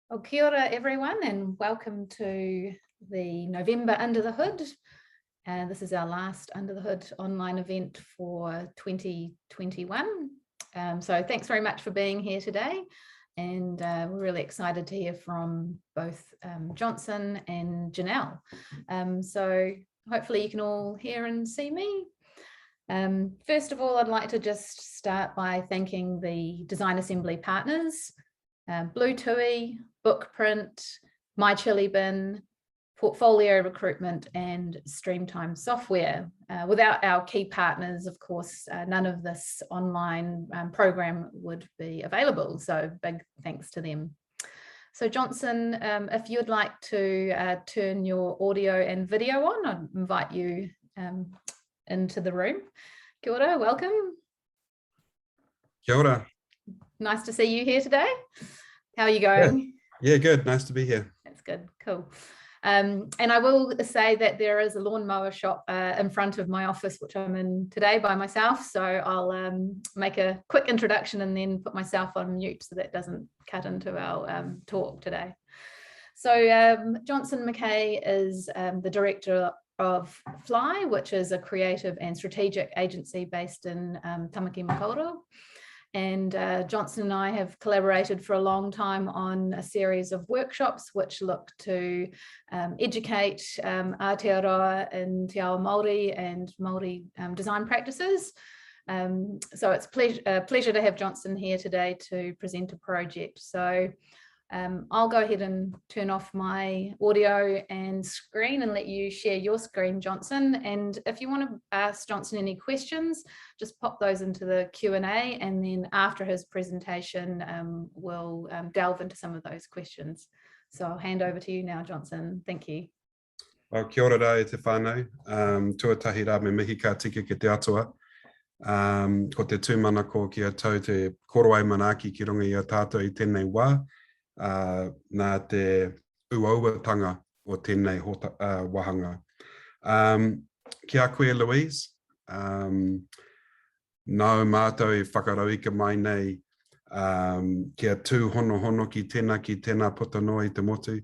Well, kia ora everyone, and welcome to the November Under the Hood. This is our last Under the Hood online event for 2021. So thanks very much for being here today. And we're really excited to hear from both Johnson and Janelle. So hopefully you can all hear and see me. First of all, I'd like to just start by thanking the Design Assembly partners, Blue Tui, Bookprint, My Chili Bin, Portfolio Recruitment, and Streamtime Software. Without our key partners, of course, none of this online program would be available. So big thanks to them. So Johnson, if you'd like to turn your audio and video on, I'd invite you into the room. Kia ora, welcome. Kia ora. Nice to see you here today. How are you going? Yeah, good. Nice to be here. That's good. Cool. And I will say that there is a lawnmower shop in front of my office, which I'm in today by myself. So I'll make a quick introduction and then put myself on mute so that doesn't cut into our talk today. So Johnson McKay is the director of Fly, which is a creative and strategic agency based in Tamaki Makaurau. And Johnson and I have collaborated for a long time on a series of workshops which look to educate Aotearoa in Te Ao Māori and Māori design practices. So it's a pleasure to have Johnson here today to present a project. So I'll go ahead and turn off my audio and screen and let you share your screen, Johnson. And if you want to ask Johnson any questions, just pop those into the Q&A, and then after his presentation, we'll delve into some of those questions. So I'll hand over to you now, Johnson. Thank you. Well, kia ora rā e te whānau. Tuatahi rā me mihi ka tika ki te atua. Ko te tūmana ko kia tau te korowai manaaki ki runga i a tātou i tēnei wā. Nā te uauatanga o tēnei wahanga. Kia koe, Louise. Nau mātou i whakarauika mai nei kia tū hono ki tēnā puta noa i te motu.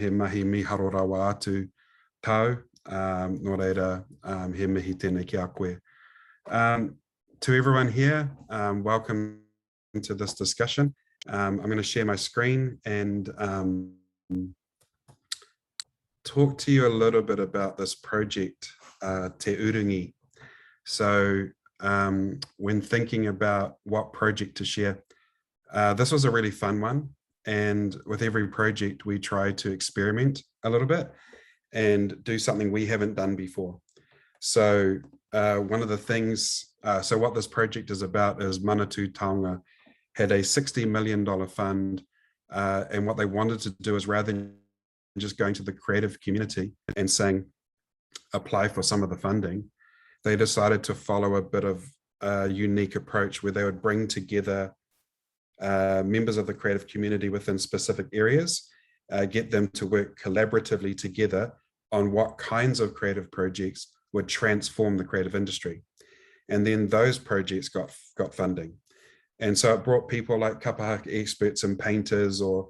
He mahi miharo rawa atu tau. Nō reira, he mihi tēnei kia koe. To everyone here, welcome to this discussion. I'm going to share my screen and talk to you a little bit about this project, Te Urungi. So when thinking about what project to share, this was a really fun one. And with every project, we try to experiment a little bit and do something we haven't done before. So one of the things, so what this project is about is Manatū Taonga had a $60 million fund, and what they wanted to do is, rather than just going to the creative community and saying, apply for some of the funding, they decided to follow a bit of a unique approach where they would bring together members of the creative community within specific areas, get them to work collaboratively together on what kinds of creative projects would transform the creative industry. And then those projects got funding. And so it brought people like kapahaka experts and painters, or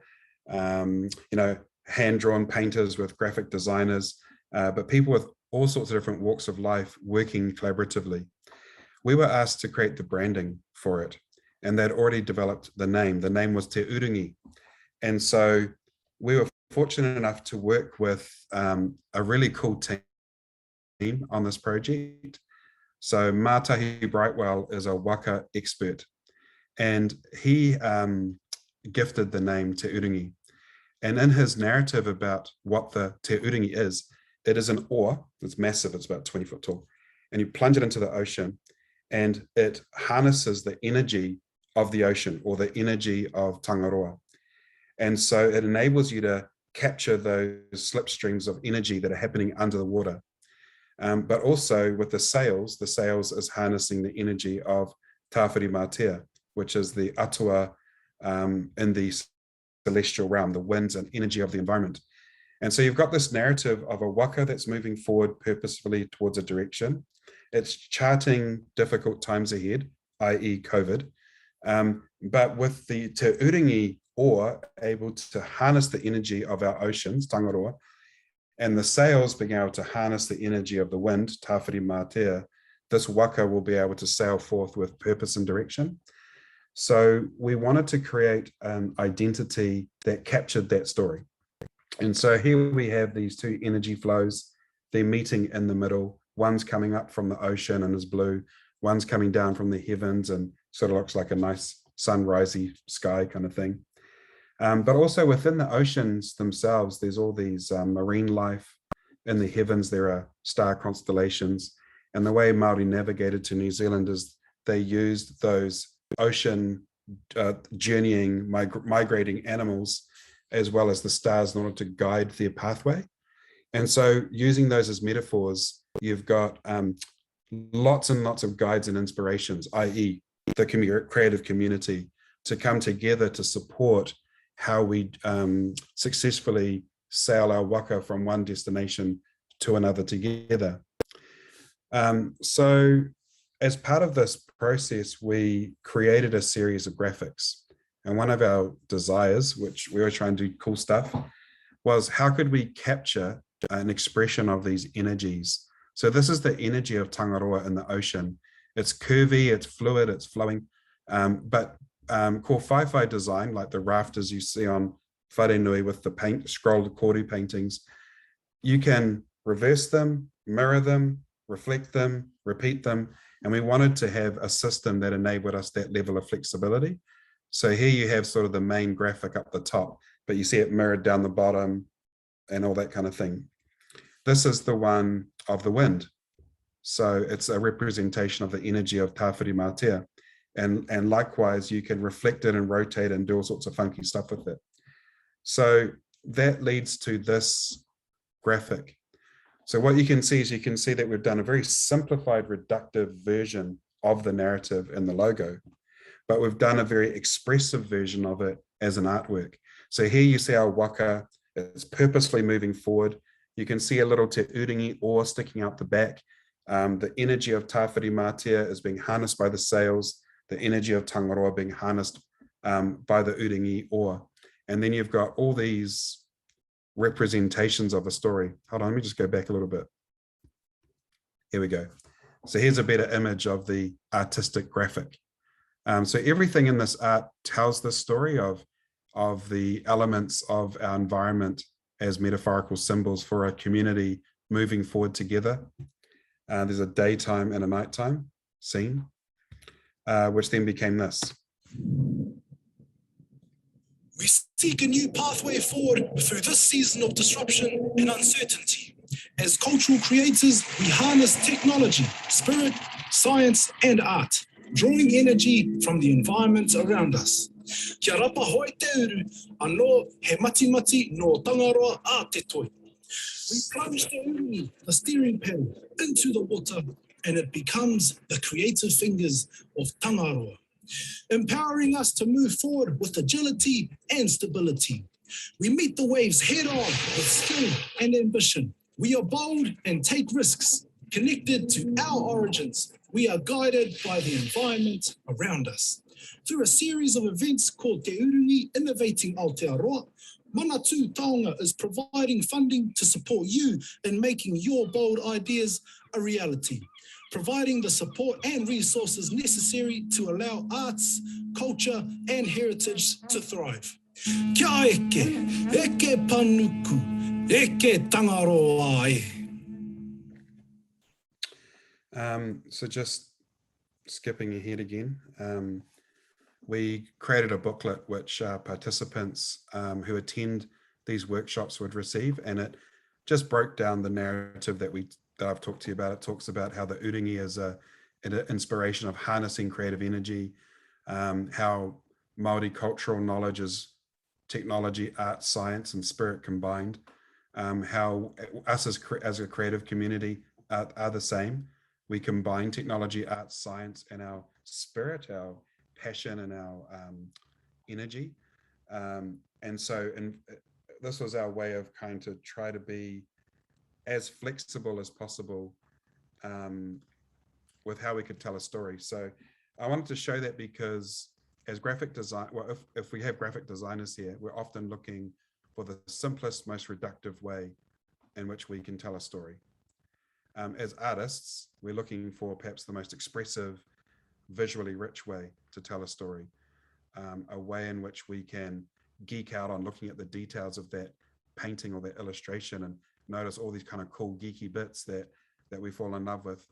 hand-drawn painters with graphic designers, but people with all sorts of different walks of life working collaboratively. We were asked to create the branding for it, and they'd already developed the name. The name was Te Urungi. And so we were fortunate enough to work with a really cool team on this project. So Mātahi Brightwell is a waka expert, and he gifted the name Te Urungi. And in his narrative about what the Te Urungi is, it is an oar. It's massive. It's about 20 foot tall. And you plunge it into the ocean, and it harnesses the energy of the ocean, or the energy of Tangaroa. And so it enables you to capture those slipstreams of energy that are happening under the water. But also with the sails is harnessing the energy of Tāwhiri Mātea, which is the atua in the celestial realm, the winds and energy of the environment. And so you've got this narrative of a waka that's moving forward purposefully towards a direction. It's charting difficult times ahead, i.e. COVID. But with the Te Urungi or able to harness the energy of our oceans, tangaroa, and the sails being able to harness the energy of the wind, tawhiri mātea, this waka will be able to sail forth with purpose and direction. So we wanted to create an identity that captured that story. And so here we have these two energy flows. They're meeting in the middle. One's coming up from the ocean and is blue. One's coming down from the heavens and sort of looks like a nice sunrisey sky kind of thing. But also within the oceans themselves, there's all these marine life. In the heavens, there are star constellations. And the way Māori navigated to New Zealand is they used those ocean journeying, migrating animals, as well as the stars in order to guide their pathway. And so using those as metaphors, you've got lots and lots of guides and inspirations, i.e. the creative community, to come together to support how we successfully sail our waka from one destination to another together. So as part of this process, we created a series of graphics. And one of our desires, which we were trying to do cool stuff, was how could we capture an expression of these energies? So this is the energy of tangaroa in the ocean. It's curvy, it's fluid, it's flowing, but ko whaiwhai design, like the rafters you see on Wharenui with the scrolled koru paintings, you can reverse them, mirror them, reflect them, repeat them. And we wanted to have a system that enabled us that level of flexibility. So here you have sort of the main graphic up the top, but you see it mirrored down the bottom and all that kind of thing. This is the one of the wind. So it's a representation of the energy of tawhiri mātea. And likewise, you can reflect it and rotate and do all sorts of funky stuff with it. So that leads to this graphic. So what you can see is you can see that we've done a very simplified, reductive version of the narrative in the logo, but we've done a very expressive version of it as an artwork. So here you see our waka, it's purposefully moving forward. You can see a little te uringi oar sticking out the back. The energy of tawhiri mātea is being harnessed by the sails, the energy of tangaroa being harnessed by the uringi oar. And then you've got all these representations of a story. Hold on, let me just go back a little bit. Here we go. So here's a better image of the artistic graphic. So everything in this art tells the story of the elements of our environment as metaphorical symbols for a community moving forward together. There's a daytime and a nighttime scene, which then became this. We seek a new pathway forward through this season of disruption and uncertainty. As cultural creators, we harness technology, spirit, science, and art, drawing energy from the environment around us. Kia rapa hoi te uru, anō he mati no tangaroa a te toi. We plunge the uru, the steering panel, into the water, and it becomes the creative fingers of tangaroa, empowering us to move forward with agility and stability. We meet the waves head on with skill and ambition. We are bold and take risks. Connected to our origins, we are guided by the environment around us. Through a series of events called Te Urungi Innovating Aotearoa, Manatū Taonga is providing funding to support you in making your bold ideas a reality, providing the support and resources necessary to allow arts, culture, and heritage to thrive. Kia eke panuku, eke tangaroa e. So just skipping ahead again, we created a booklet which participants who attend these workshops would receive, and it just broke down the narrative that I've talked to you about. It talks about how the uringi is an inspiration of harnessing creative energy, how Māori cultural knowledge is technology, art, science, and spirit combined, how us as a creative community are the same. We combine technology, art, science, and our spirit, our passion, and our energy. And this was our way of kind of try to be as flexible as possible with how we could tell a story. So I wanted to show that because as graphic design, well, if we have graphic designers here, we're often looking for the simplest, most reductive way in which we can tell a story. As artists, we're looking for perhaps the most expressive, visually rich way to tell a story, a way in which we can geek out on looking at the details of that painting or that illustration and notice all these kind of cool geeky bits that we fall in love with,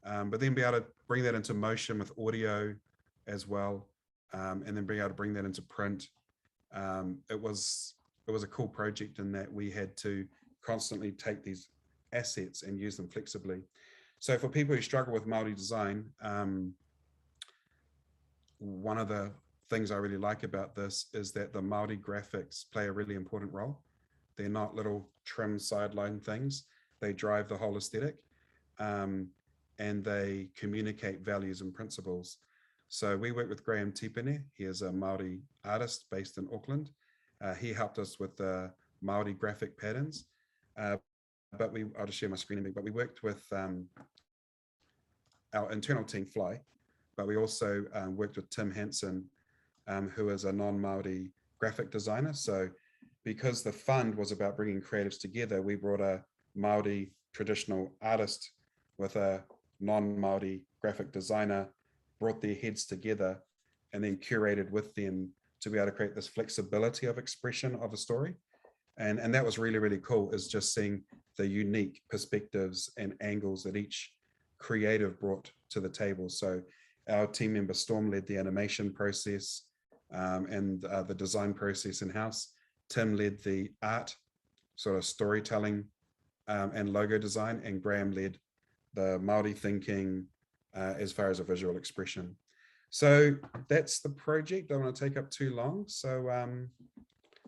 but then be able to bring that into motion with audio as well, and then be able to bring that into print. It was a cool project in that we had to constantly take these assets and use them flexibly. So for people who struggle with Māori design, one of the things I really like about this is that the Māori graphics play a really important role. They're not little trim sideline things. They drive the whole aesthetic, and they communicate values and principles. So we work with Graham Tipene. He is a Māori artist based in Auckland. He helped us with the Māori graphic patterns. But I'll just share my screen a bit, but we worked with our internal team, Fly, but we also worked with Tim Hansen, who is a non-Māori graphic designer. So because the fund was about bringing creatives together, we brought a Māori traditional artist with a non-Māori graphic designer, brought their heads together, and then curated with them to be able to create this flexibility of expression of a story. And that was really, really cool, is just seeing the unique perspectives and angles that each creative brought to the table. So our team member Storm led the animation process and the design process in-house. Tim led the art, sort of storytelling and logo design, and Graham led the Māori thinking as far as a visual expression. So that's the project. I don't want to take up too long. So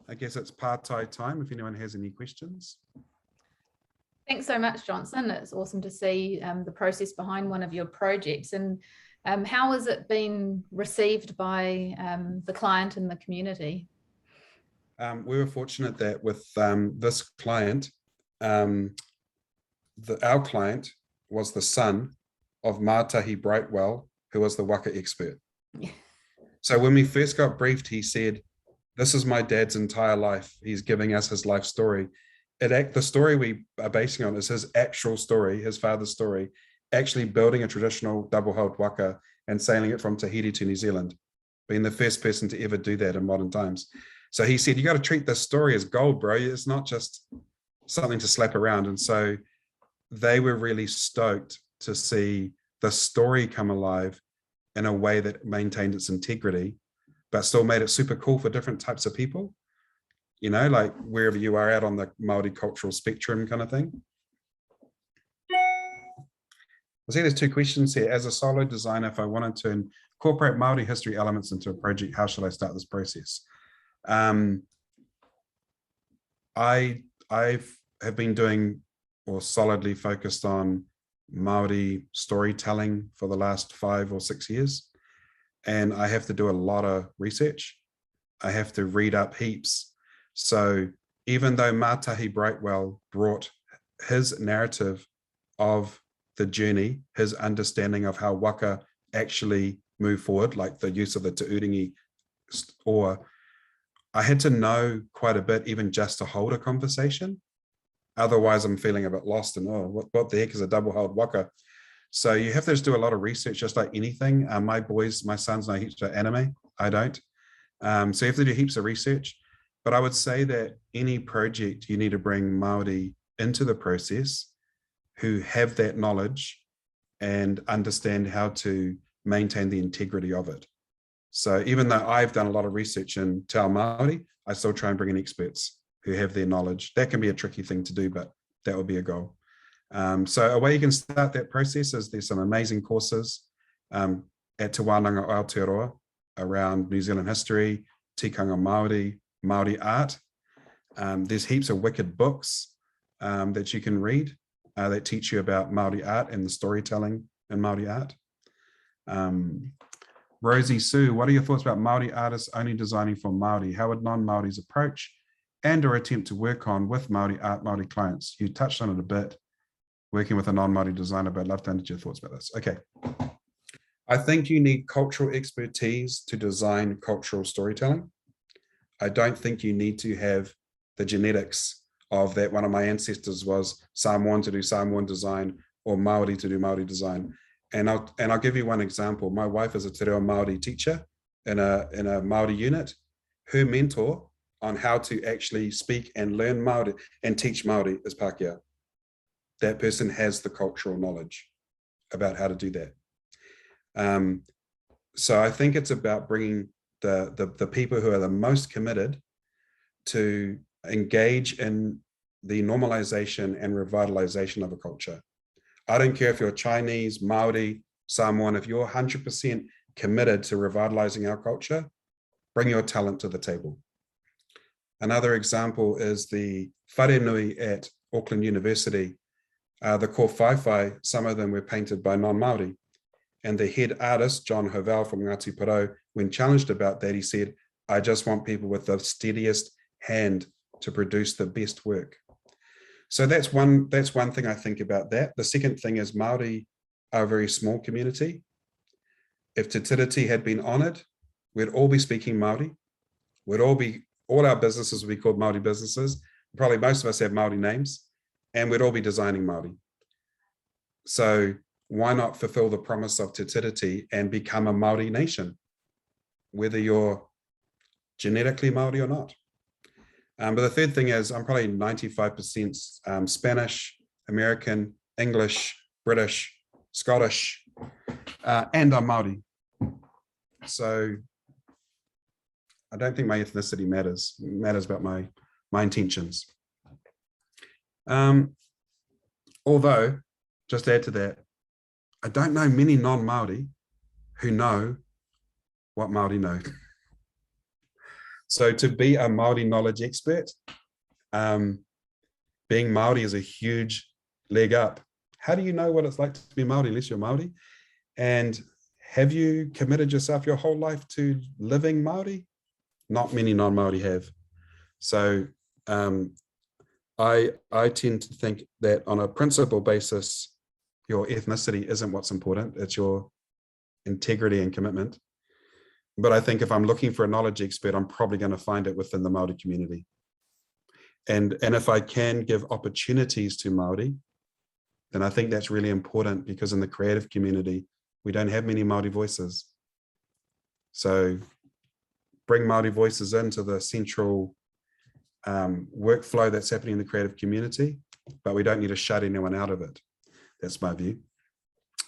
I guess it's partai time if anyone has any questions. Thanks so much, Johnson. It's awesome to see the process behind one of your projects. And how has it been received by the client and the community? We were fortunate that with this client, our client was the son of Mātahi Brightwell, who was the waka expert. Yeah. So when we first got briefed, he said, "This is my dad's entire life. He's giving us his life story." The story we are basing on is his actual story, his father's story, actually building a traditional double-hulled waka and sailing it from Tahiti to New Zealand, being the first person to ever do that in modern times. So he said, "You got to treat this story as gold, bro. It's not just something to slap around." And so they were really stoked to see the story come alive in a way that maintained its integrity, but still made it super cool for different types of people, you know, like wherever you are out on the Māori cultural spectrum kind of thing. I see there's two questions here. As a solo designer, if I wanted to incorporate Māori history elements into a project, how should I start this process? I have been doing or solidly focused on Māori storytelling for the last 5 or 6 years. And I have to do a lot of research. I have to read up heaps. So even though Mātahi Brightwell brought his narrative of the journey, his understanding of how waka actually move forward, like the use of the te uringi, or I had to know quite a bit even just to hold a conversation. Otherwise, I'm feeling a bit lost and, oh, what the heck is a double-hulled waka? So you have to just do a lot of research, just like anything. My sons know heaps about anime. I don't. So you have to do heaps of research. But I would say that any project, you need to bring Māori into the process who have that knowledge and understand how to maintain the integrity of it. So even though I've done a lot of research in Te Ao Māori, I still try and bring in experts who have their knowledge. That can be a tricky thing to do, but that would be a goal. So a way you can start that process is there's some amazing courses at Te Wānanga o Aotearoa around New Zealand history, tikanga Māori, Māori art. There's heaps of wicked books that you can read that teach you about Māori art and the storytelling in Māori art. Rosie Sue, what are your thoughts about Māori artists only designing for Māori? How would non-Māoris approach and or attempt to work on with Māori art, Māori clients? You touched on it a bit, working with a non-Māori designer, but I'd love to understand your thoughts about this. Okay. I think you need cultural expertise to design cultural storytelling. I don't think you need to have the genetics of that one of my ancestors was Samoan to do Samoan design or Maori to do Maori design. And I'll give you one example. My wife is a te reo Maori teacher in a Maori unit. Her mentor on how to actually speak and learn Maori and teach Maori is Pākehā. That person has the cultural knowledge about how to do that. So I think it's about bringing the people who are the most committed to engage in the normalization and revitalization of a culture. I don't care if you're Chinese, Maori, Samoan, if you're 100% committed to revitalizing our culture, bring your talent to the table. Another example is the whare nui at Auckland University. The kōwhaiwhai, some of them were painted by non-Māori. And the head artist, John Hovell from Ngāti Porou, when challenged about that, he said, I just want people with the steadiest hand to produce the best work. So that's one thing I think about that. The second thing is Māori are a very small community. If Te Tiriti had been honoured, we'd all be speaking Māori. All our businesses would be called Māori businesses. Probably most of us have Māori names, and we'd all be designing Māori. So why not fulfill the promise of Te Tiriti and become a Māori nation, whether you're genetically Māori or not? But the third thing is I'm probably 95% Spanish, American, English, British, Scottish, and I'm Māori. So I don't think my ethnicity matters. It matters about my intentions. Although, just to add to that, I don't know many non-Māori who know what Māori know. So to be a Māori knowledge expert, being Māori is a huge leg up. How do you know what it's like to be Māori unless you're Māori? And have you committed yourself your whole life to living Māori? Not many non-Māori have. So I tend to think that on a principle basis, your ethnicity isn't what's important, it's your integrity and commitment. But I think if I'm looking for a knowledge expert, I'm probably going to find it within the Māori community. And if I can give opportunities to Māori, then I think that's really important, because in the creative community, we don't have many Māori voices. So bring Māori voices into the central workflow that's happening in the creative community, but we don't need to shut anyone out of it. That's my view.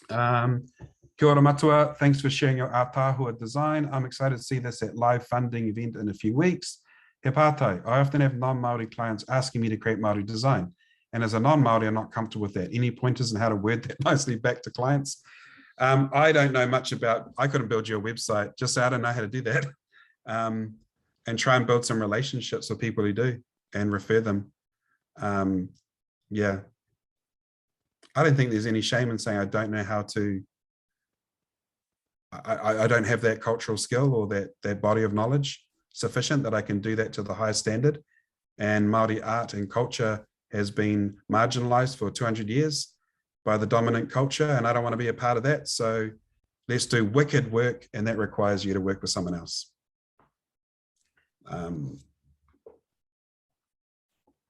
Kia ora matua, thanks for sharing your ātāhua design. I'm excited to see this at live funding event in a few weeks. He pātai, I often have non-Māori clients asking me to create Māori design. And as a non-Māori, I'm not comfortable with that. Any pointers on how to word that nicely back to clients? I don't know much about, I couldn't build you a website, just say I don't know how to do that. And try and build some relationships with people who do and refer them. Yeah. I don't think there's any shame in saying I don't know how to, I don't have that cultural skill or that body of knowledge sufficient that I can do that to the highest standard. And Māori art and culture has been marginalized for 200 years by the dominant culture, and I don't want to be a part of that. So let's do wicked work, and that requires you to work with someone else.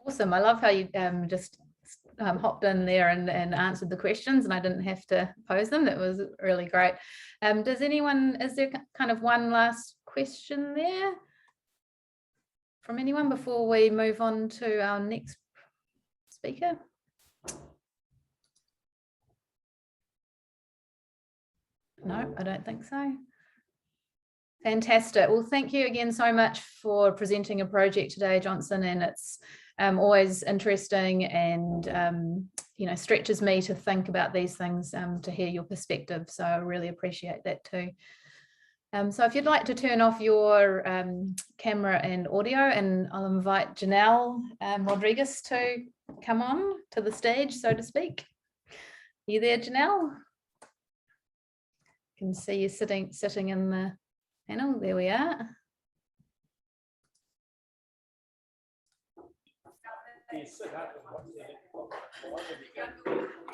Awesome. I love how you just hopped in there and answered the questions, and I didn't have to pose them. That was really great. Does anyone, is there kind of one last question there from anyone before we move on to our next speaker? No, I don't think so. Fantastic. Well, thank you again so much for presenting a project today, Johnson, and it's always interesting and you know, stretches me to think about these things, to hear your perspective. So I really appreciate that too. So if you'd like to turn off your camera and audio, and I'll invite Janelle Rodrigues to come on to the stage, so to speak. Are you there, Janelle? I can see you sitting in the panel. There we are.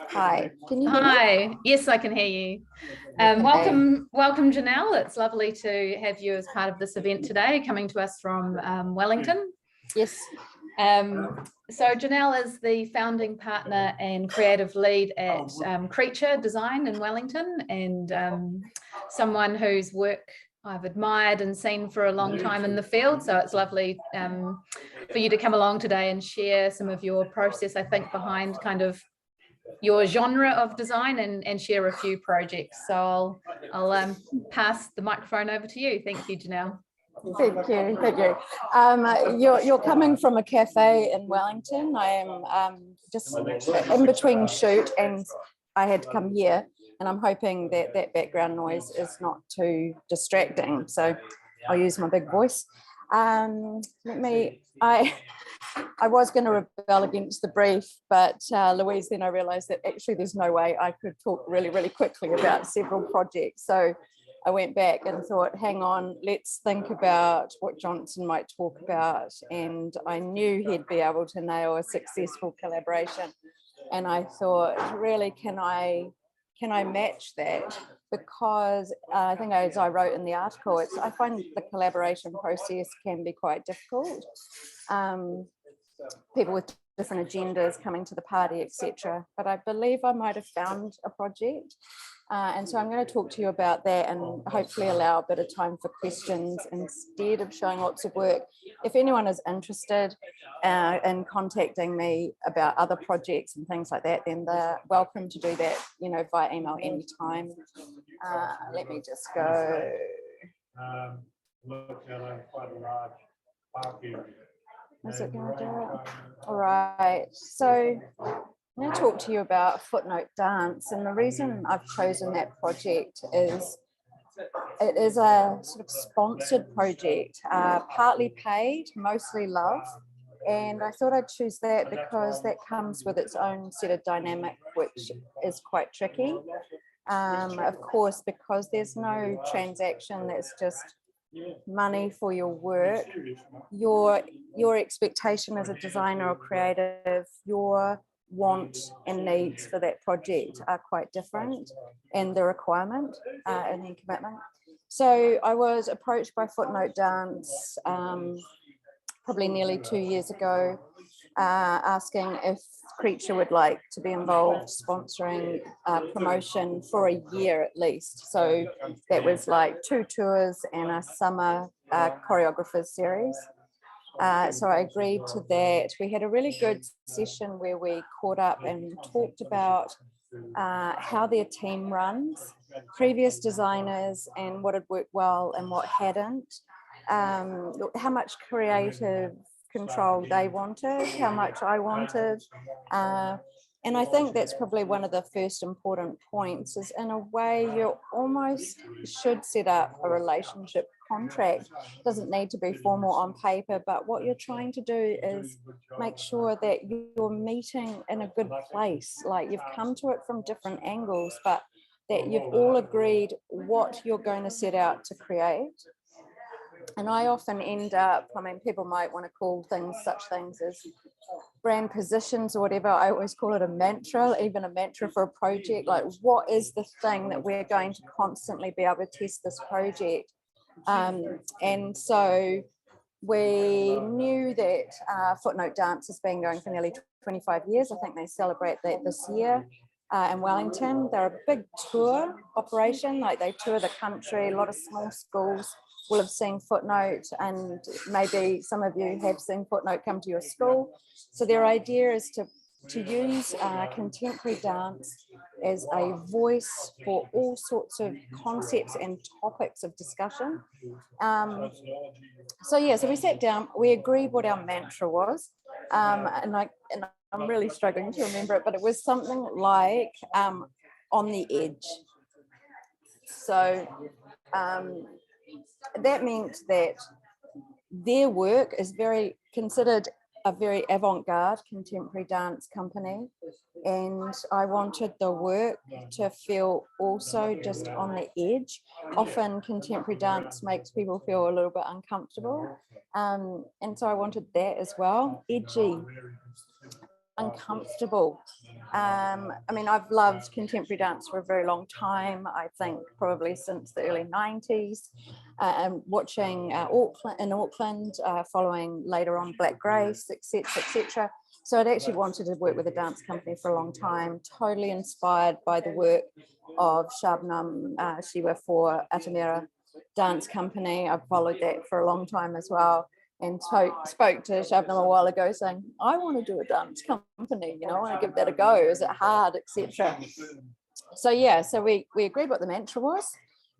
Hi, can you hear me? Hi, yes, I can hear you. Welcome, Janelle. It's lovely to have you as part of this event today, coming to us from Wellington. Yes. So Janelle is the founding partner and creative lead at Creature Design in Wellington, and someone whose work I've admired and seen for a long time in the field. So it's lovely for you to come along today and share some of your process, I think, behind kind of your genre of design and share a few projects. So I'll pass the microphone over to you. Thank you, Janelle. Thank you, thank you. You're coming from a cafe in Wellington. I am just in between shoot and I had to come here, and I'm hoping that that background noise is not too distracting. So I'll use my big voice. I was going to rebel against the brief, but Louise, then I realized that actually there's no way I could talk really, really quickly about several projects. So I went back and thought, hang on, let's think about what Johnson might talk about. And I knew he'd be able to nail a successful collaboration. And I thought, really, can I match that? Because I think, as I wrote in the article, I find the collaboration process can be quite difficult. People with different agendas coming to the party, etc. But I believe I might have found a project. And so I'm going to talk to you about that and hopefully allow a bit of time for questions instead of showing lots of work. If anyone is interested in contacting me about other projects and things like that, then they're welcome to do that, via email anytime. Let me just go. Is it going to do it? All right. So I'm going to talk to you about Footnote Dance, and the reason I've chosen that project is it is a sort of sponsored project, partly paid, mostly love, and I thought I'd choose that because that comes with its own set of dynamic, which is quite tricky. Of course, because there's no transaction, that's just money for your work. Your expectation as a designer or creative, your want and needs for that project are quite different, and the requirement and the commitment. So I was approached by Footnote Dance probably nearly 2 years ago, asking if Creature would like to be involved sponsoring promotion for a year at least. So that was like 2 tours and a summer choreographers series. So I agreed to that. We had a really good session where we caught up and talked about how their team runs, previous designers and what had worked well and what hadn't, how much creative control they wanted, how much I wanted. And I think that's probably one of the first important points is, in a way, you almost should set up a relationship contract. It doesn't need to be formal on paper, but what you're trying to do is make sure that you're meeting in a good place, like you've come to it from different angles, but that you've all agreed what you're going to set out to create. And I often end up, people might want to call such things as brand positions or whatever. I always call it a mantra, even a mantra for a project. Like, what is the thing that we're going to constantly be able to test this project? And so we knew that Footnote Dance has been going for nearly 25 years. I think they celebrate that this year in Wellington. They're a big tour operation, like they tour the country. A lot of small schools will have seen Footnote, and maybe some of you have seen Footnote come to your school. So their idea is to use contemporary dance as a voice for all sorts of concepts and topics of discussion. So we sat down, we agreed what our mantra was, and I'm really struggling to remember it, but it was something like on the edge. So that meant that their work is considered a very avant-garde contemporary dance company, and I wanted the work to feel also just on the edge. Often contemporary dance makes people feel a little bit uncomfortable, and so I wanted that as well, edgy. uncomfortable. I mean, I've loved contemporary dance for a very long time. I think probably since the early 90s, and watching Auckland, following later on Black Grace, etc., etc. So I'd actually wanted to work with a dance company for a long time, totally inspired by the work of Shabnam Shiva for Atamira Dance Company. I've followed that for a long time as well, and spoke to Shabnam a while ago saying, I want to do a dance company, I want to give that a go. Is it hard, etc. So yeah, so we agreed what the mantra was.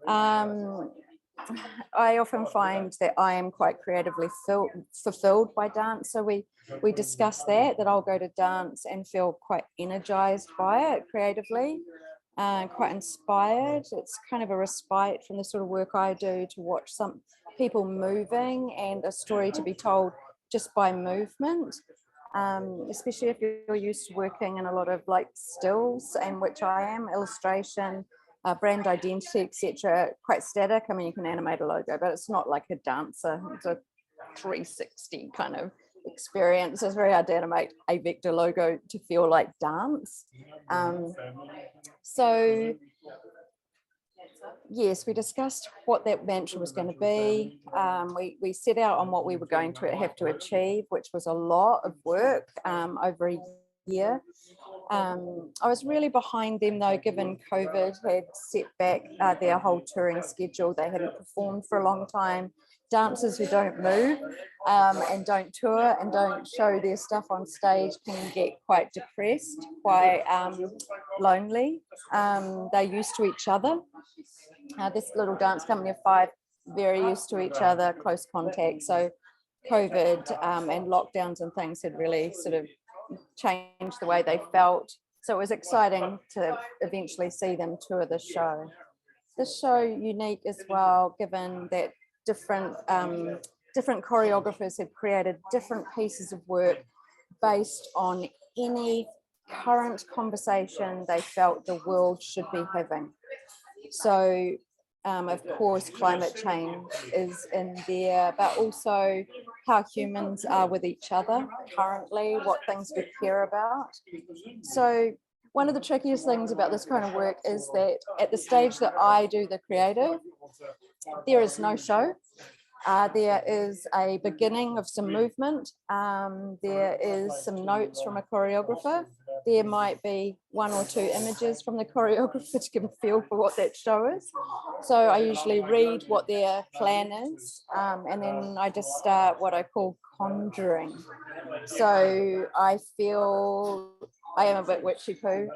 I often find that I am quite creatively fulfilled by dance. So we discussed that I'll go to dance and feel quite energized by it creatively, quite inspired. It's kind of a respite from the sort of work I do, to watch some people moving and a story to be told just by movement, especially if you're used to working in a lot of like stills, and which I am, illustration, brand identity, etc., quite static. I mean, you can animate a logo, but it's not like a dancer. It's a 360 kind of experience. It's very hard to animate a vector logo to feel like dance. So yes, we discussed what that mantra was going to be. We set out on what we were going to have to achieve, which was a lot of work over a year. I was really behind them though, given COVID had set back their whole touring schedule. They hadn't performed for a long time. Dancers who don't move and don't tour and don't show their stuff on stage can get quite depressed, quite lonely. They're used to each other. This little dance company of 5, very used to each other, close contact. So COVID and lockdowns and things had really sort of changed the way they felt. So it was exciting to eventually see them tour the show. This show unique as well, given that different choreographers have created different pieces of work based on any current conversation they felt the world should be having. So of course, climate change is in there, but also how humans are with each other currently, what things we care about. So one of the trickiest things about this kind of work is that at the stage that I do the creative, there is no show. There is a beginning of some movement. There is some notes from a choreographer. There might be 1 or 2 images from the choreographer to give a feel for what that show is. So I usually read what their plan is, and then I just start what I call conjuring. So I feel I am a bit witchy poo.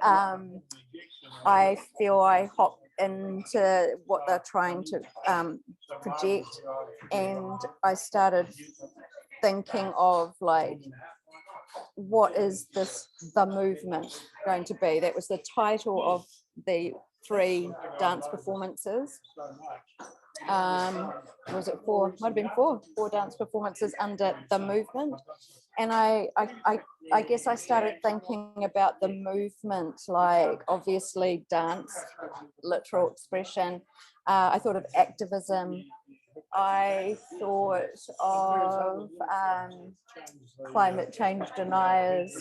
I feel I hop into what they're trying to project, and I started thinking of like, what is the movement going to be? That was the title of the 3 dance performances. Was it 4? Might have been 4 dance performances under the movement. And I guess I started thinking about the movement, like obviously dance, literal expression. I thought of activism. I thought of climate change deniers,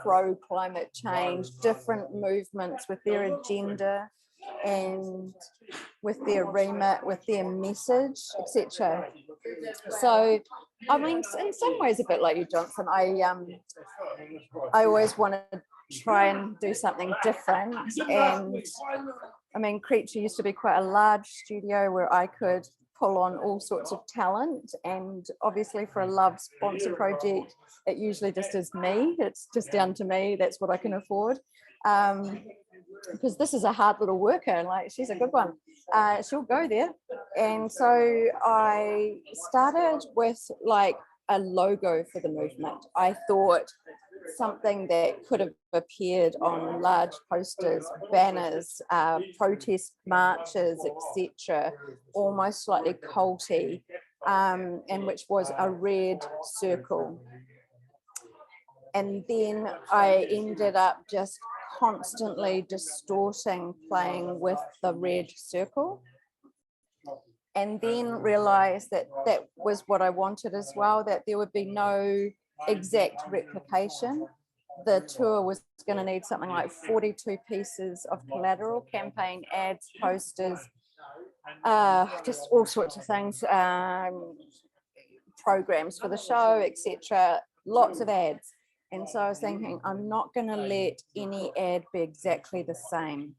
pro-climate change, different movements with their agenda and with their remit, with their message, etc. So, I mean, in some ways a bit like you, Johnson, I always want to try and do something different. And I mean, Creature used to be quite a large studio where I could pull on all sorts of talent, and obviously for a love sponsor project it usually just is me, it's just down to me, that's what I can afford, because this is a hard little worker, and like, she's a good one, she'll go there. And so I started with like a logo for the movement. I thought something that could have appeared on large posters, banners, protest marches, etc., almost slightly culty, and which was a red circle. And then I ended up just constantly distorting, playing with the red circle, and then realized that that was what I wanted as well, that there would be no exact replication, the tour was going to need something like 42 pieces of collateral, campaign ads, posters, just all sorts of things, programs for the show, etc. Lots of ads. And so I was thinking, I'm not going to let any ad be exactly the same.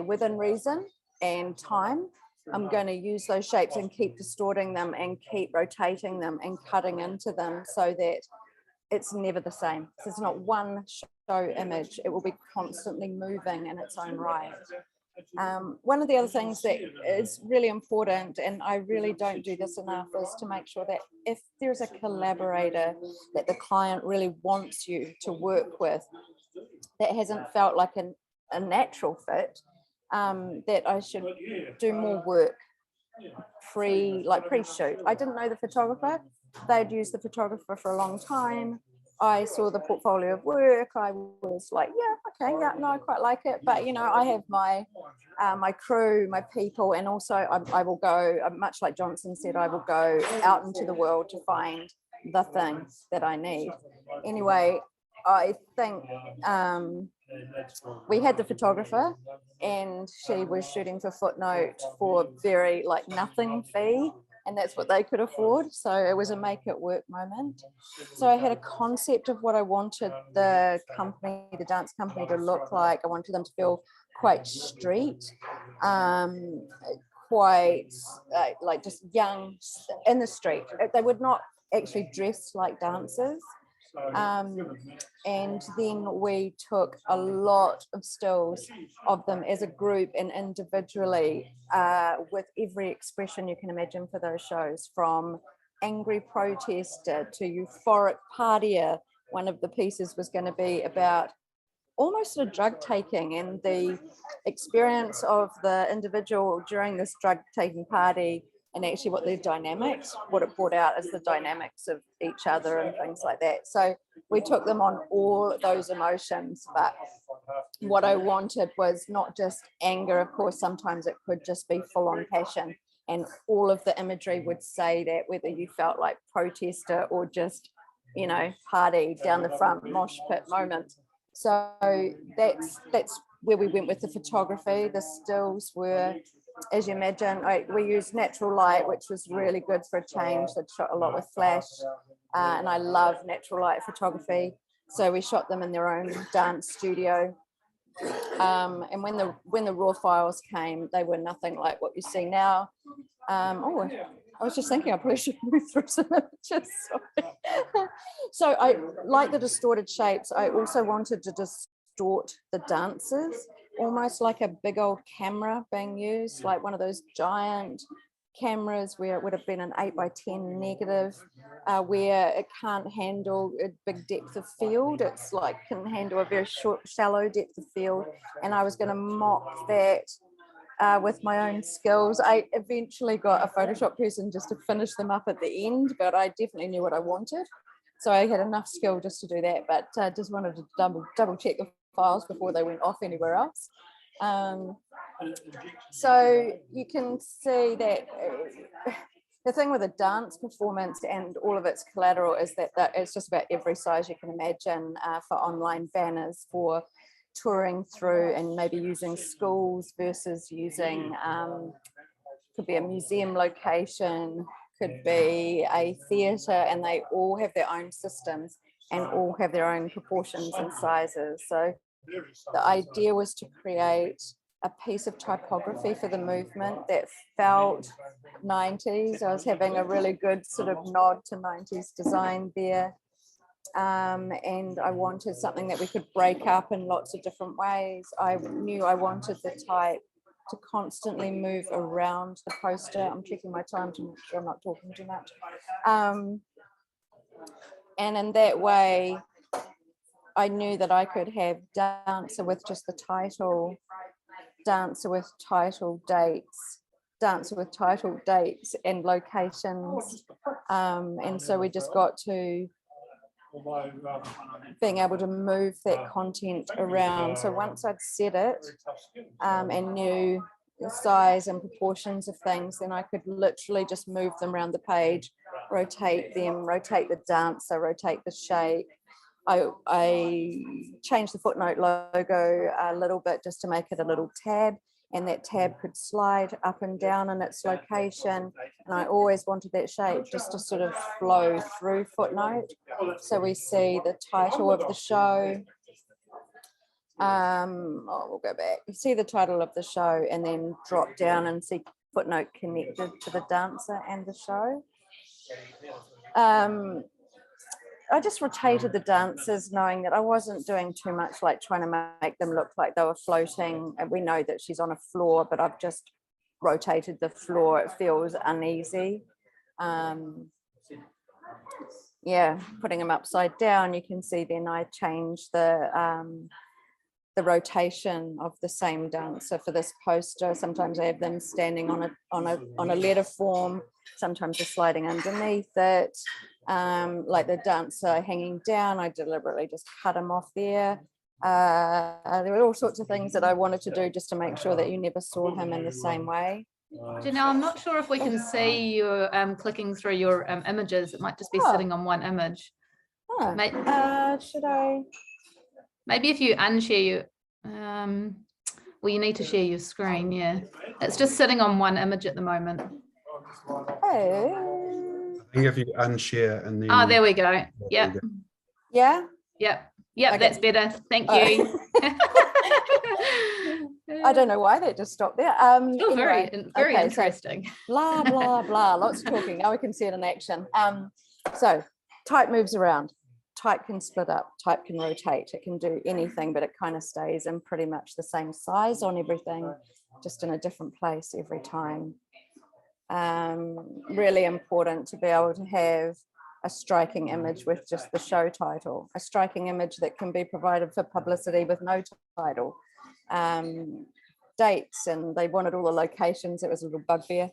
Within reason and time, I'm going to use those shapes and keep distorting them and keep rotating them and cutting into them so that it's never the same. So it's not one show image. It will be constantly moving in its own right. One of the other things that is really important, and I really don't do this enough, is to make sure that if there's a collaborator that the client really wants you to work with, that hasn't felt like a natural fit, that I should do more work pre-shoot. I didn't know the photographer. They'd used the photographer for a long time. I saw the portfolio of work. I was like, yeah, okay, yeah, no, I quite like it. But, you know, I have my my crew, my people, and also I will go, much like Johnson said, I will go out into the world to find the thing that I need. Anyway, I think we had the photographer and she was shooting for Footnote for very nothing fee, and that's what they could afford. So it was a make it work moment. So I had a concept of what I wanted the company, the dance company, to look like. I wanted them to feel quite street, quite like just young in the street. They would not actually dress like dancers. And then we took a lot of stills of them as a group and individually, with every expression you can imagine for those shows, from angry protester to euphoric partier. One of the pieces was going to be about almost a drug taking and the experience of the individual during this drug taking party, and actually what it brought out is the dynamics of each other and things like that. So we took them on all those emotions, but what I wanted was not just anger. Of course, sometimes it could just be full on passion, and all of the imagery would say that, whether you felt like protester or just, you know, party down the front mosh pit moment. So that's where we went with the photography. The stills were, as you imagine, we used natural light, which was really good for a change. They'd shot a lot with flash, and I love natural light photography. So we shot them in their own dance studio. And when the raw files came, they were nothing like what you see now. I was just thinking I probably should move through some images. So I like the distorted shapes. I also wanted to distort the dancers, almost like a big old camera being used, like one of those giant cameras where it would have been an 8x10 negative, where it can't handle a big depth of field. It's like can handle a very shallow depth of field. And I was going to mock that with my own skills. I eventually got a Photoshop person just to finish them up at the end, but I definitely knew what I wanted. So I had enough skill just to do that, but I just wanted to double check the files before they went off anywhere else. So you can see that the thing with a dance performance and all of its collateral is that it's just about every size you can imagine, for online banners, for touring through and maybe using schools versus using, could be a museum location, could be a theatre, and they all have their own systems and all have their own proportions and sizes. So the idea was to create a piece of typography for the movement that felt 90s. I was having a really good sort of nod to 90s design there. And I wanted something that we could break up in lots of different ways. I knew I wanted the type to constantly move around the poster. I'm checking my time to make sure I'm not talking too much. And in that way, I knew that I could have dancer with just the title, dancer with title dates, dancer with title dates and locations. And so we just got to being able to move that content around. So once I'd set it and knew the size and proportions of things, then I could literally just move them around the page, rotate them, rotate the dancer, rotate the shape, I changed the footnote logo a little bit just to make it a little tab, and that tab could slide up and down in its location. And I always wanted that shape just to sort of flow through footnote. So we see the title of the show. We'll go back. You see the title of the show and then drop down and see footnote connected to the dancer and the show. I just rotated the dancers knowing that I wasn't doing too much like trying to make them look like they were floating. And we know that she's on a floor, but I've just rotated the floor. It feels uneasy. Yeah, putting them upside down, you can see then I changed the rotation of the same dancer for this poster. Sometimes I have them standing on a letter form, sometimes they're sliding underneath it. Like the dancer hanging down, I deliberately just cut them off there. There were all sorts of things that I wanted to do just to make sure that you never saw him in the same way. Janelle, I'm not sure if we can see you clicking through your images. It might just be sitting on one image. Should I? Maybe if you unshare your, well, you need to share your screen. Yeah, it's just sitting on one image at the moment. Oh. I think if you unshare and then. Oh, there we go. Yep. Yeah. Yep. Yep. Okay. That's better. Thank you. I don't know why that just stopped there. Still anyway, very interesting. So blah, blah, blah. Lots of talking. Now we can see it in action. So type moves around. Type can split up. Type can rotate. It can do anything, but it kind of stays in pretty much the same size on everything, just in a different place every time. Really important to be able to have a striking image with just the show title, a striking image that can be provided for publicity with no title. Dates, and they wanted all the locations. It was a little bugbear.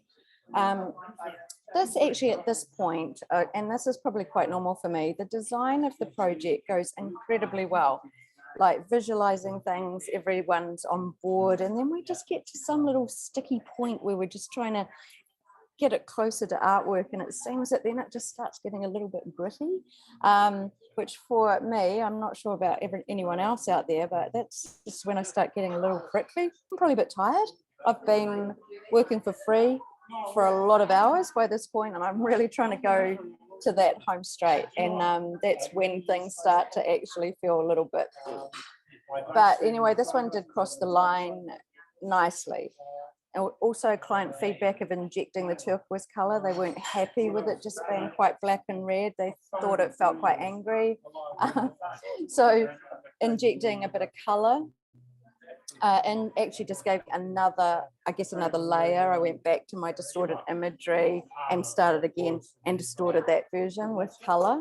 This actually at this point, and this is probably quite normal for me, the design of the project goes incredibly well. Like visualizing things, everyone's on board, and then we just get to some little sticky point where we're just trying to get it closer to artwork, and it seems that then it just starts getting a little bit gritty, which for me, I'm not sure about anyone else out there, but that's just when I start getting a little prickly. I'm probably a bit tired. I've been working for free for a lot of hours by this point, and I'm really trying to go to that home straight, and that's when things start to actually feel a little bit. But anyway, this one did cross the line nicely. And also client feedback of injecting the turquoise color. They weren't happy with it just being quite black and red. They thought it felt quite angry. So injecting a bit of color and actually just gave another layer. I went back to my distorted imagery and started again and distorted that version with color.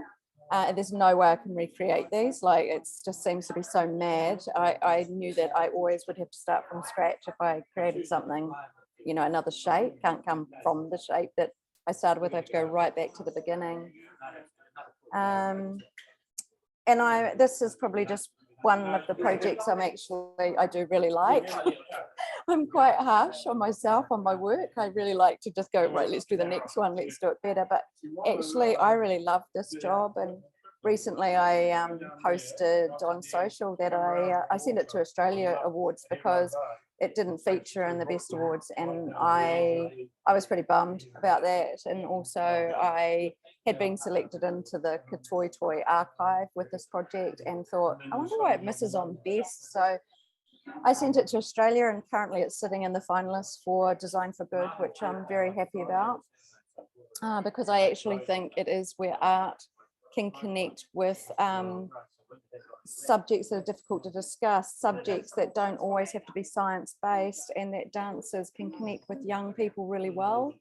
There's no way I can recreate these. Like, it just seems to be so mad. I knew that I always would have to start from scratch if I created something, you know, another shape. Can't come from the shape that I started with. I have to go right back to the beginning. And this is probably just one of the projects I do really like. I'm quite harsh on myself, on my work. I really like to just go, right, let's do the next one, let's do it better. But actually, I really love this job. And recently I posted on social that I sent it to Australia Awards because it didn't feature in the Best Awards. And I was pretty bummed about that. And also I had been selected into the Katoi Toi archive with this project and thought, I wonder why it misses on Best. So I sent it to Australia, and currently it's sitting in the finalists for Design for Good, which I'm very happy about because I actually think it is where art can connect with subjects that are difficult to discuss, subjects that don't always have to be science-based, and that dancers can connect with young people really well.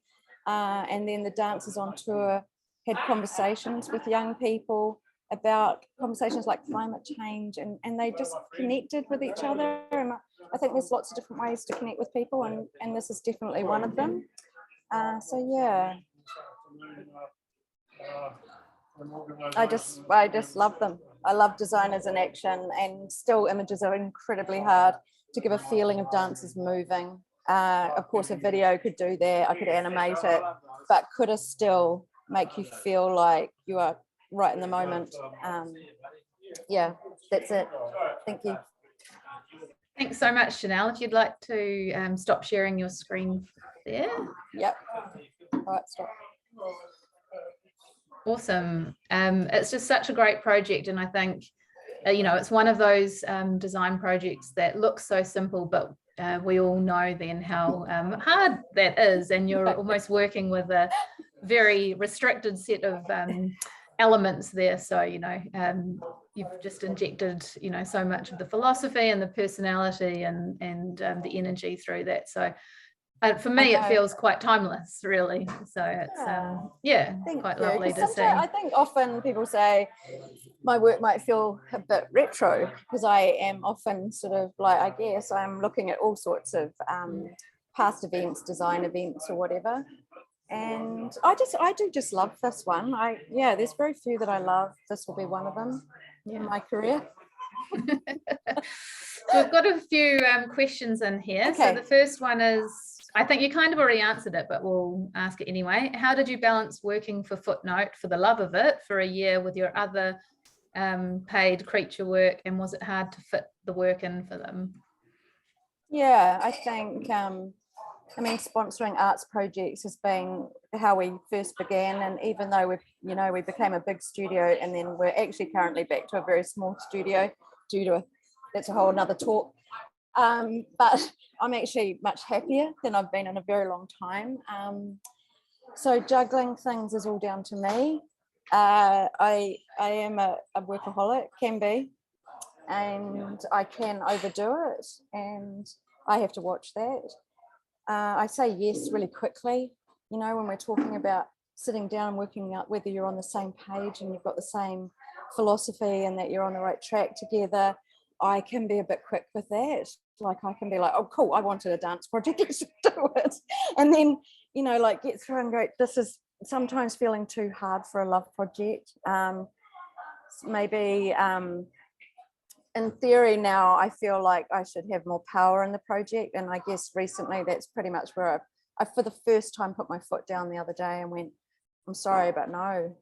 And then the dancers on tour had conversations with young people about conversations like climate change, and they just connected with each other. And I think there's lots of different ways to connect with people, and this is definitely one of them. So yeah, I just love them. I love designers in action, and still images are incredibly hard to give a feeling of dancers moving. Of course, a video could do that. I could animate it, but could it still make you feel like you are right in the moment? yeah, that's it. Thank you. Thanks so much, Janelle. If you'd like to stop sharing your screen there. Yep. All right, stop. Awesome. It's just such a great project, and I think it's one of those design projects that looks so simple, but we all know then how hard that is, and you're almost working with a very restricted set of elements there. So you've just injected so much of the philosophy and the personality and the energy through that. So for me, it feels quite timeless, really. So it's quite lovely to see. I think often people say my work might feel a bit retro, because I am often sort of like, I guess I'm looking at all sorts of past events, design events or whatever. And I do just love this one. There's very few that I love. This will be one of them in my career. So we've got a few questions in here. Okay. So the first one is, I think you kind of already answered it, but we'll ask it anyway. How did you balance working for Footnote for the love of it for a year with your other paid creature work, and was it hard to fit the work in for them? Yeah, I think sponsoring arts projects has been how we first began, and even though we became a big studio, and then we're actually currently back to a very small studio due to that's a whole another talk. But I'm actually much happier than I've been in a very long time. So juggling things is all down to me. I am a workaholic, can be, and I can overdo it, and I have to watch that. I say yes really quickly, when we're talking about sitting down and working out whether you're on the same page and you've got the same philosophy and that you're on the right track together. I can be a bit quick with that. Like I can be like, oh cool, I wanted a dance project, let's do it. And then, get through and go, this is sometimes feeling too hard for a love project. Maybe in theory now, I feel like I should have more power in the project. And I guess recently that's pretty much where I for the first time put my foot down the other day and went, I'm sorry, but no,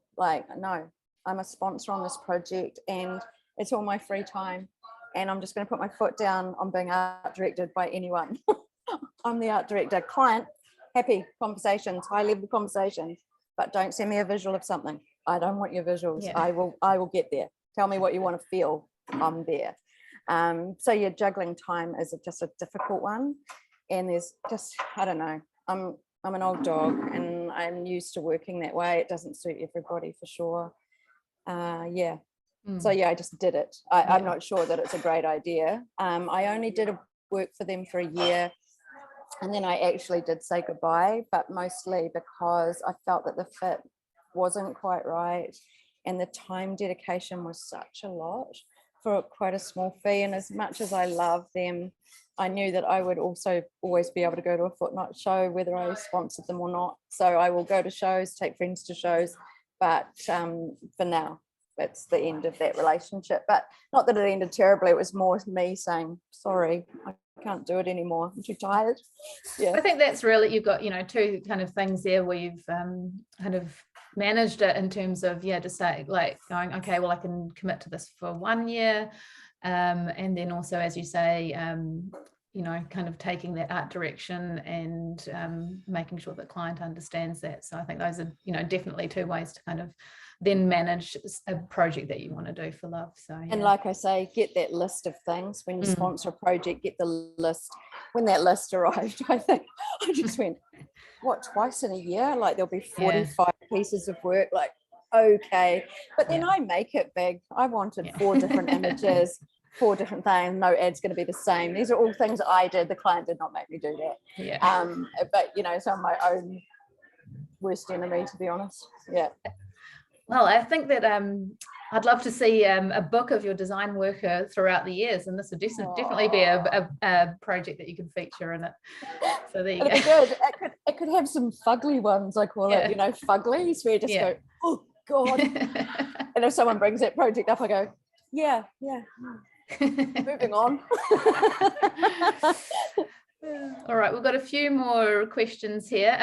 I'm a sponsor on this project and it's all my free time. And I'm just going to put my foot down on being art directed by anyone. I'm the art director. Client, happy conversations, high level conversations, but don't send me a visual of something. I don't want your visuals. Yeah. I will get there. Tell me what you want to feel. I'm there. So juggling time is just a difficult one. And there's just, I don't know, I'm an old dog and I'm used to working that way. It doesn't suit everybody for sure. So I just did it. I'm not sure that it's a great idea. I only did work for them for a year and then I actually did say goodbye, but mostly because I felt that the fit wasn't quite right and the time dedication was such a lot for quite a small fee. And as much as I love them, I knew that I would also always be able to go to a Footnote show, whether I sponsored them or not. So I will go to shows, take friends to shows, but for now, that's the end of that relationship. But not that it ended terribly, it was more me saying, sorry, I can't do it anymore, I'm too tired. I think that's really, you've got two kind of things there where you've kind of managed it in terms of to say like going, okay, well I can commit to this for 1 year, and then also, as you say, kind of taking that art direction and making sure that client understands that. So I think those are definitely two ways to kind of then manage a project that you want to do for love. So and like I say, get that list of things when you sponsor a project, get the list. When that list arrived, I think I just went, what, twice in a year? Like there'll be 45 pieces of work, like okay, but then I make it big. I wanted 4 different images, 4 different things. No ad's going to be the same. These are all things I did. The client did not make me do that. But so I'm my own worst enemy, to be honest. Well, I think that I'd love to see a book of your design work throughout the years, and this would definitely be a project that you could feature in it. So there you go. It'd be good. It could have some fugly ones, I call it, fuglies, where you just go, oh God. And if someone brings that project up, I go, yeah. Moving on. All right, we've got a few more questions here.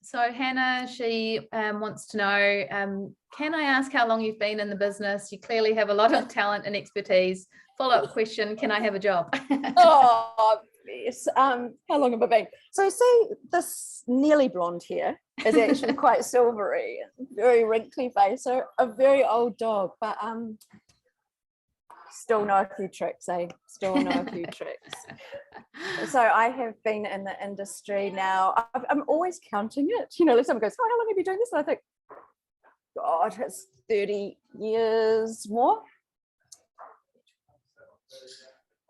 So Hannah, she wants to know, can I ask how long you've been in the business? You clearly have a lot of talent and expertise. Follow-up question, can I have a job? Oh, yes. How long have I been? So see, this nearly blonde hair is actually quite silvery, very wrinkly face, so a very old dog, but still know a few tricks, Still know a few tricks. So I have been in the industry now. I'm always counting it. You know, someone goes, "Oh, how long have you been doing this?" And I think, God, it's 30 years more.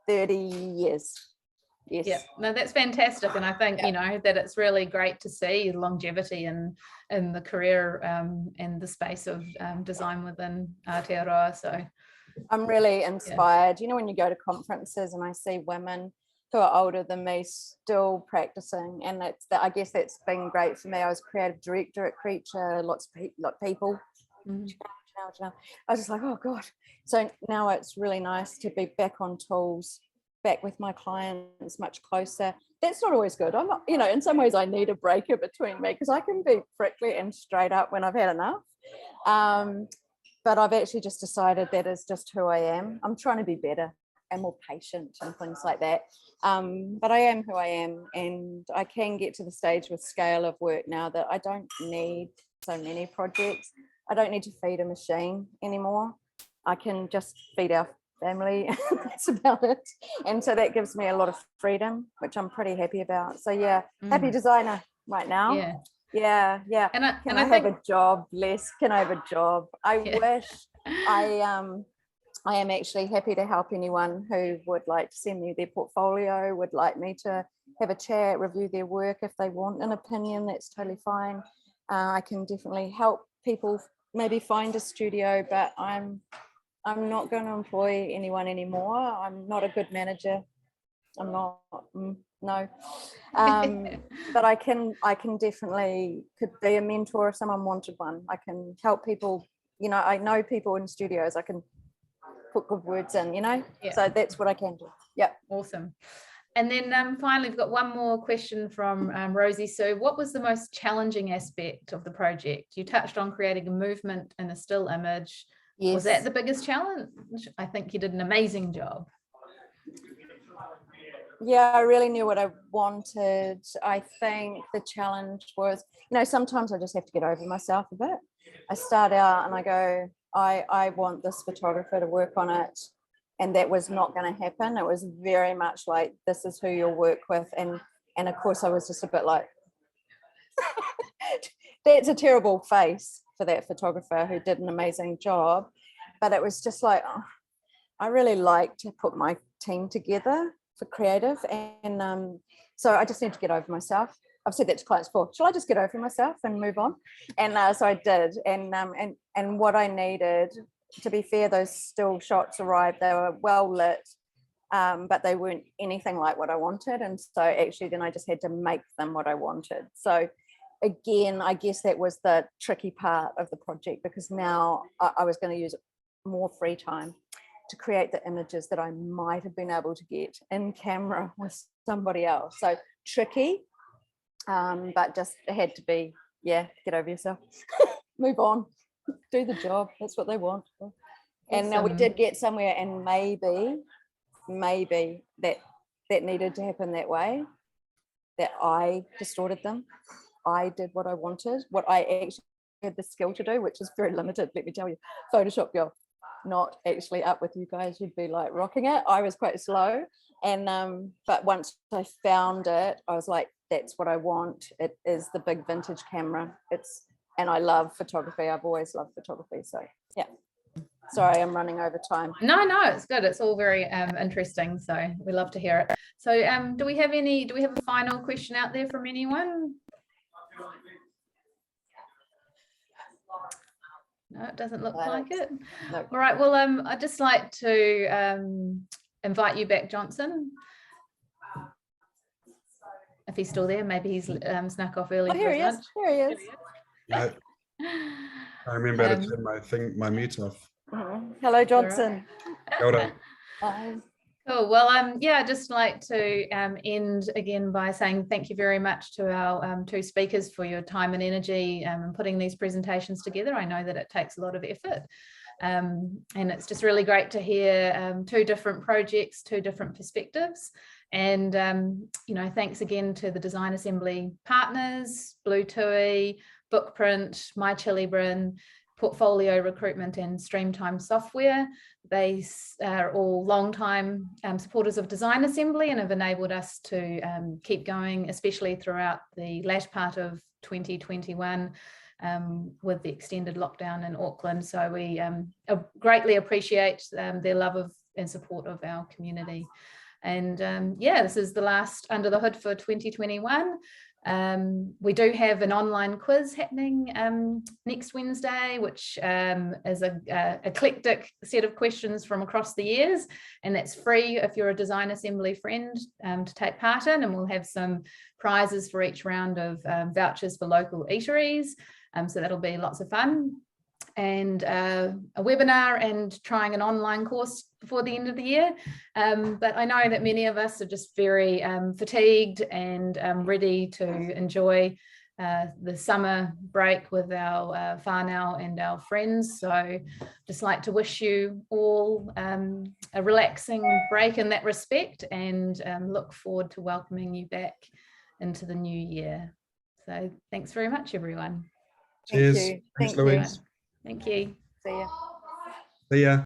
30 years. Yes. Yeah, no, that's fantastic, and I think you know that it's really great to see longevity in the career and the space of design within Aotearoa. So I'm really inspired. You know, when you go to conferences and I see women who are older than me still practicing, and I guess that's been great for me. I was creative director at Creature, lots of people. I was just like, oh God. So now it's really nice to be back on tools, back with my clients, much closer. That's not always good. I'm not, you know, in some ways I need a breaker between me because I can be prickly and straight up when I've had enough. But I've actually just decided that is just who I am. I'm trying to be better and more patient and things like that. But I am who I am, and I can get to the stage with scale of work now that I don't need so many projects. I don't need to feed a machine anymore. I can just feed our family. That's about it. And so that gives me a lot of freedom, which I'm pretty happy about. So yeah, happy designer right now. Yeah. And I have a job, Les? Can I have a job? I wish. I am actually happy to help anyone who would like to send me their portfolio, would like me to have a chat, review their work. If they want an opinion, that's totally fine. I can definitely help people maybe find a studio, but I'm not going to employ anyone anymore. I'm not a good manager. I'm not, no. But I can definitely could be a mentor if someone wanted one. I can help people, you know, I know people in studios, I can put good words in, you know, so that's what I can do. Yeah. Awesome. And then finally, we've got one more question from Rosie. So what was the most challenging aspect of the project? You touched on creating a movement and a still image. Yes. Was that the biggest challenge? I think you did an amazing job. Yeah, I really knew what I wanted. I think the challenge was, you know, sometimes I just have to get over myself a bit. I start out and I go, I want this photographer to work on it. And that was not going to happen. It was very much like, this is who you'll work with. And of course, I was just a bit like, that's a terrible face for that photographer who did an amazing job. But it was just like, oh, I really like to put my team together for creative. And so I just need to get over myself. I've said that to clients before. Shall I just get over myself and move on? And so I did. And what I needed, to be fair, those still shots arrived. They were well lit, but they weren't anything like what I wanted. And so actually then I just had to make them what I wanted. So again, I guess that was the tricky part of the project, because now I was going to use more free time to create the images that I might have been able to get in camera with somebody else. So tricky, but just it had to be, get over yourself, move on, do the job. That's what they want. And now we did get somewhere, and maybe that needed to happen that way, that I distorted them. I did what I wanted, what I actually had the skill to do, which is very limited, let me tell you. Photoshop girl, not actually up with you guys. You'd be like rocking it. I was quite slow. And but once I found it, I was like, that's what I want. It is the big vintage camera. And I love photography. I've always loved photography. So yeah. Sorry, I'm running over time. No, it's good. It's all very interesting. So we love to hear it. So do we have a final question out there from anyone? No, it doesn't look like it. No. All right. Well, I'd just like to invite you back, Johnson. If he's still there, maybe he's snuck off early. Oh, here he is. Here he is. No, I remember to turn my mute off. Hello, Johnson. Kia ora. Cool. Well, yeah, I'd just like to end again by saying thank you very much to our two speakers for your time and energy in putting these presentations together. I know that it takes a lot of effort. And it's just really great to hear two different projects, two different perspectives. And, you know, thanks again to the Design Assembly partners, Blue Tui, Bookprint, My Chilibrin, Portfolio Recruitment and Streamtime Software. They are all long-time supporters of Design Assembly and have enabled us to keep going, especially throughout the last part of 2021 with the extended lockdown in Auckland. So we greatly appreciate their love of and support of our community. And yeah, this is the last Under the Hood for 2021. We do have an online quiz happening next Wednesday, which is a eclectic set of questions from across the years, and that's free if you're a Design Assembly friend to take part in, and we'll have some prizes for each round of vouchers for local eateries, so that'll be lots of fun. And a webinar and trying an online course before the end of the year. But I know that many of us are just very fatigued and ready to enjoy the summer break with our whānau and our friends. So just like to wish you all a relaxing break in that respect, and look forward to welcoming you back into the new year. So thanks very much, everyone. Cheers. Thank you. Thanks, Thank you. Louise. Thank you. See ya. See ya.